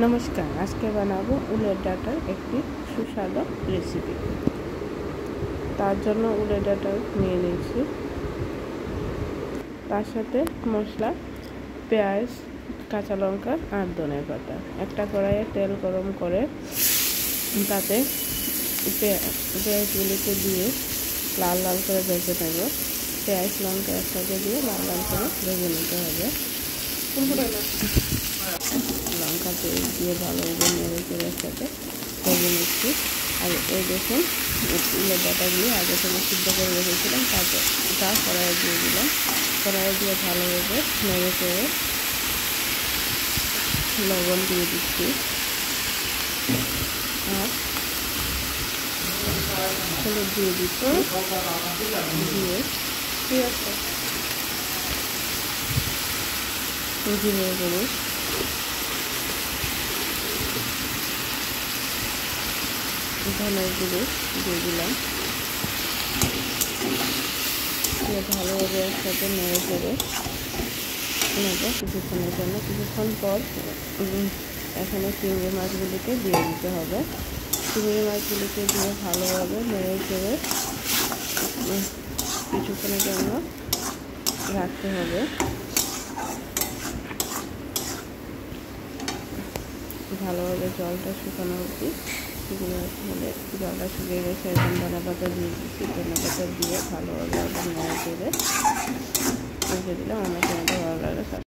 নমস্কার, আজকে বানাবো উলের ডাঁটার একটি সুস্বাদু রেসিপি। তার জন্য উলের ডাঁটা নিয়ে নিয়েছি, তার সাথে মশলা, পেঁয়াজ, কাঁচা লঙ্কা আর ধনে পাতা। একটা কড়াইয়ে তেল গরম করে তাতে পেঁয়াজগুলিকে দিয়ে লাল লাল করে ভেজে নেব। পেঁয়াজ লঙ্কা একসাথে দিয়ে লাল লাল করে ভেজে নিতে হবে। লঙ্কা তেল দিয়ে ভালোভাবে নেড়ে চেড়ে সাথে ভেজে নিচ্ছি। আর এই দেখুন, উলের ডাঁটাগুলি আগে থেকে সিদ্ধ করে রেখেছিলাম, তা কড়াইয়ে দিয়ে দিলাম। কড়াইয়ে দিয়ে ভালোভাবে নেড়ে চেড়ে লবণ দিয়ে দিচ্ছি আর হলুদ দিয়ে দিচ্ছি, দিয়ে জিরে গুঁড়ো, ধনের গুঁড়ো দিয়ে দিলাম। দিয়ে ভালোভাবে একসাথে নেড়ে চেড়ে নেব কিছুক্ষণের জন্য। কিছুক্ষণ পর এখানে চিংড়ি মাছগুলিকে দিয়ে দিতে হবে। চিংড়ি মাছগুলিকে দিয়ে ভালোভাবে নেড়ে চেড়ে কিছুক্ষণের জন্য রাখতে হবে। ভালোভাবে জলটা শুকানো অবধি জলটা শুকিয়ে গেছে, এখন ধনে পাতা দিয়ে দিচ্ছি। ধনে পাতা দিয়ে ভালোভাবে আবার নেড়ে চেড়ে রেখে দিলাম। আমার ভালো লাগে।